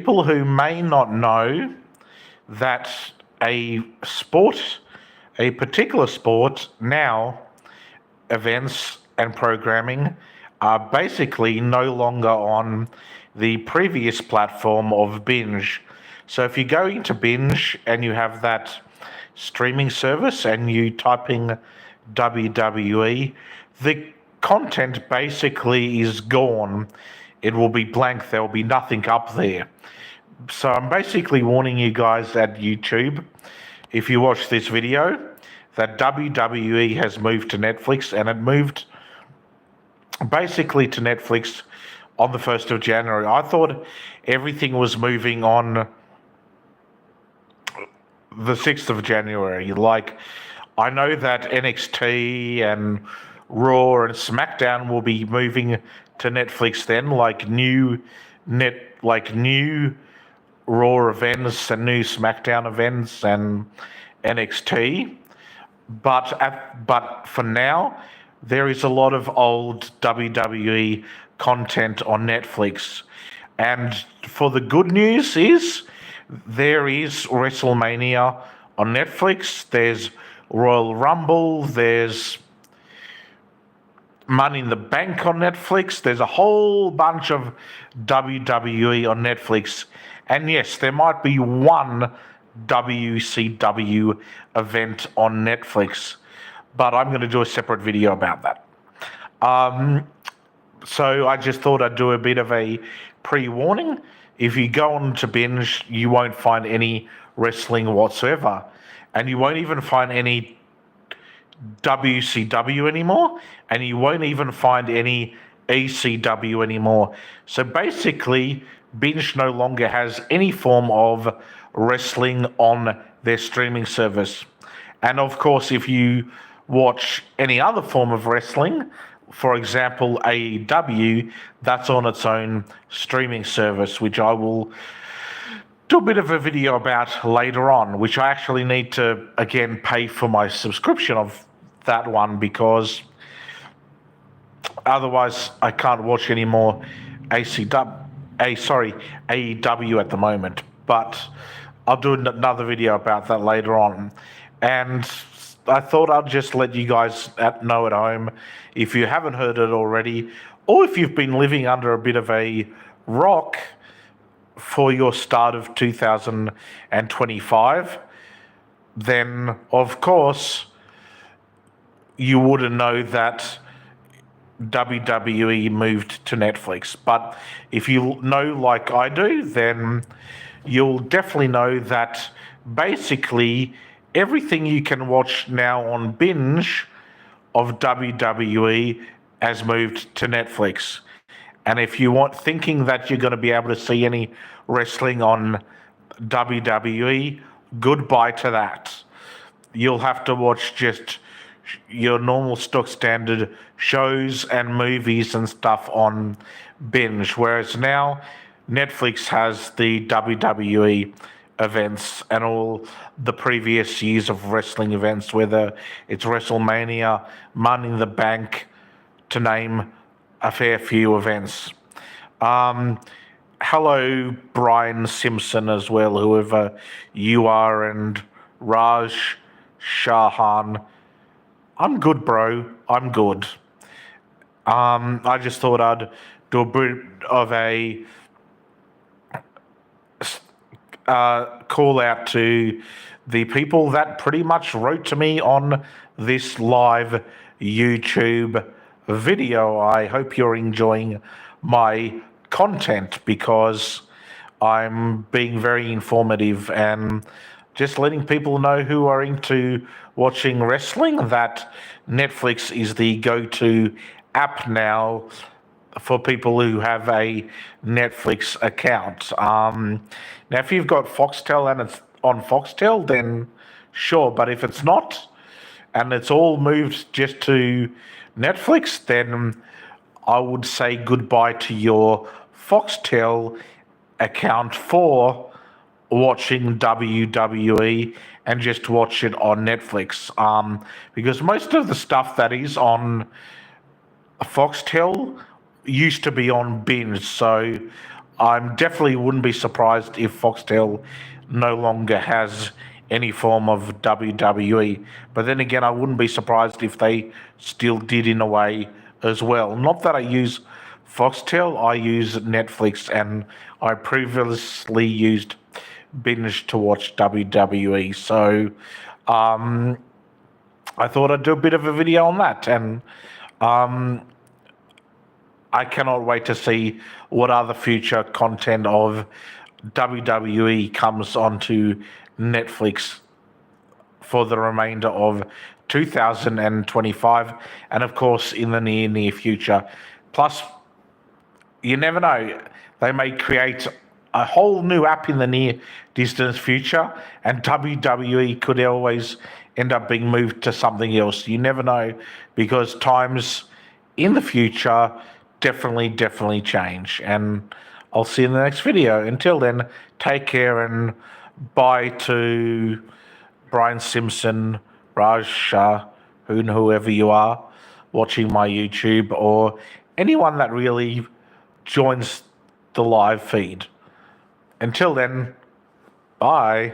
people who may not know that a sport, a particular sport now, events and programming are basically no longer on the previous platform of Binge. So if you go into Binge and you have that streaming service and you type in WWE, the content basically is gone. It will be blank. There will be nothing up there. So I'm basically warning you guys at YouTube, if you watch this video, that WWE has moved to Netflix, and it moved basically to Netflix on the 1st of January. I thought everything was moving on the 6th of January. Like, I know that NXT and Raw and SmackDown will be moving to Netflix then, like new Raw events and new SmackDown events and NXT. But for now, there is a lot of old WWE content on Netflix. And for the good news is, there is WrestleMania on Netflix, there's Royal Rumble, there's Money in the Bank on Netflix, there's a whole bunch of WWE on Netflix. And yes, there might be one WCW event on Netflix, but I'm going to do a separate video about that. So I just thought I'd do a bit of a pre-warning. If you go on to Binge, you won't find any wrestling whatsoever, and you won't even find any WCW anymore, and you won't even find any ECW anymore. So basically, Binge no longer has any form of wrestling on their streaming service. And of course, if you watch any other form of wrestling, for example, AEW, that's on its own streaming service, which I will do a bit of a video about later on, which I actually need to, again, pay for my subscription of that one, because otherwise I can't watch any more AEW at the moment. But I'll do another video about that later on. And I thought I'd just let you guys know at home, if you haven't heard it already, or if you've been living under a bit of a rock for your start of 2025, then of course you wouldn't know that WWE moved to Netflix. But if you know like I do, then you'll definitely know that basically everything you can watch now on Binge of WWE has moved to Netflix. And if you want, thinking that you're going to be able to see any wrestling on WWE, goodbye to that. You'll have to watch just your normal stock standard shows and movies and stuff on Binge, whereas now Netflix has the WWE events and all the previous years of wrestling events, whether it's WrestleMania, Money in the Bank, to name a fair few events. Hello, Brian Simpson as well, whoever you are, and Raj Shahan. I'm good, bro. I'm good. I just thought I'd do a bit of a call out to the people that pretty much wrote to me on this live YouTube video. I hope you're enjoying my content, because I'm being very informative and just letting people know who are into watching wrestling that Netflix is the go-to app now for people who have a Netflix account. Now, if you've got Foxtel and it's on Foxtel, then sure. But if it's not, and it's all moved just to Netflix, then I would say goodbye to your Foxtel account for watching WWE and just watch it on Netflix. Because most of the stuff that is on Foxtel used to be on Binge, so I'm definitely wouldn't be surprised if Foxtel no longer has any form of WWE. But then again, I wouldn't be surprised if they still did in a way as well. Not that I use Foxtel, I use Netflix, and I previously used Binge to watch WWE. So I thought I'd do a bit of a video on that, and I cannot wait to see what other future content of WWE comes onto Netflix for the remainder of 2025, and of course in the near future. Plus, you never know, they may create a whole new app in the near distance future, and WWE could always end up being moved to something else. You never know, because times in the future definitely change. And I'll see you in the next video. Until then, take care, and bye to Brian Simpson, Raj Shah, whoever you are watching my YouTube, or anyone that really joins the live feed. Until then, bye.